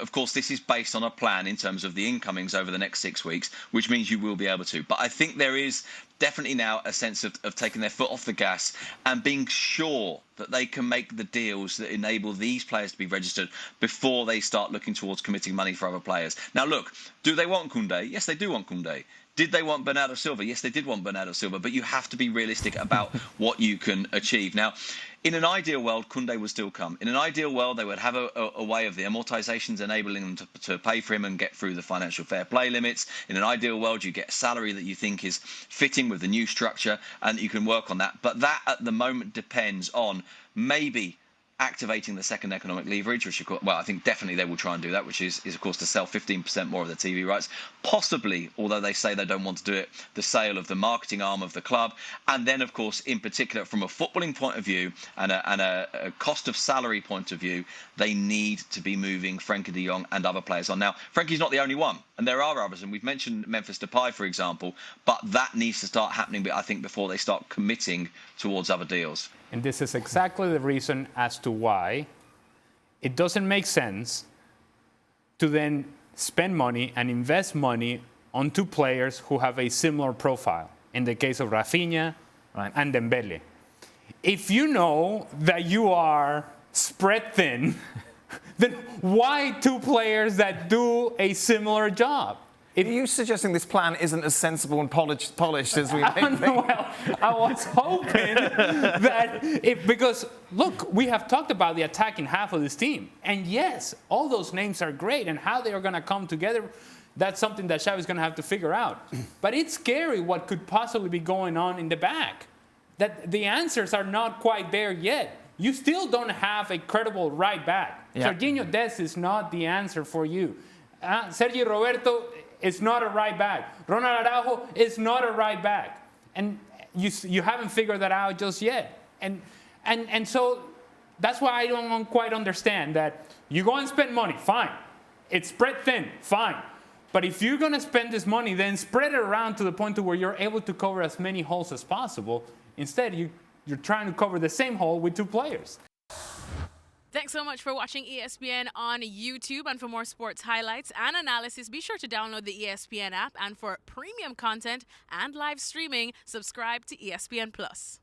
of course, this is based on a plan in terms of the incomings over the next 6 weeks, which means you will be able to. But I think there is definitely now a sense of taking their foot off the gas and being sure that they can make the deals that enable these players to be registered before they start looking towards committing money for other players. Now, look, do they want Koundé? Yes, they do want Koundé. Did they want Bernardo Silva? Yes, they did want Bernardo Silva, but you have to be realistic about what you can achieve. Now, in an ideal world, Koundé would still come. In an ideal world, they would have a way of the amortizations enabling them to pay for him and get through the financial fair play limits. In an ideal world, you get a salary that you think is fitting with the new structure and you can work on that. But that at the moment depends on maybe activating the second economic leverage, which, well, I think definitely they will try and do that, which is of course to sell 15% more of the TV rights. Possibly, although they say they don't want to do it, the sale of the marketing arm of the club. And then, of course, in particular, from a footballing point of view and a cost of salary point of view, they need to be moving Frenkie de Jong and other players on. Now, Frenkie's not the only one, and there are others, and we've mentioned Memphis Depay, for example, but that needs to start happening, I think, before they start committing towards other deals. And this is exactly the reason as to why it doesn't make sense to then spend money and invest money on two players who have a similar profile. In the case of Rafinha and Dembele. If you know that you are spread thin, then why two players that do a similar job? Are you suggesting this plan isn't as sensible and polished as we think? Well, I was hoping that because, look, we have talked about the attacking half of this team. And yes, all those names are great. And how they are going to come together, that's something that Xavi's going to have to figure out. But it's scary what could possibly be going on in the back. That the answers are not quite there yet. You still don't have a credible right back. Yeah. Serginho Dest is not the answer for you. Sergi Roberto is not a right back. Ronald Araujo is not a right back. And you haven't figured that out just yet. And so that's why I don't quite understand that you go and spend money, fine. It's spread thin, fine. But if you're going to spend this money, then spread it around to the point to where you're able to cover as many holes as possible. Instead, you're trying to cover the same hole with two players. Thanks so much for watching ESPN on YouTube. And for more sports highlights and analysis, be sure to download the ESPN app. And for premium content and live streaming, subscribe to ESPN Plus.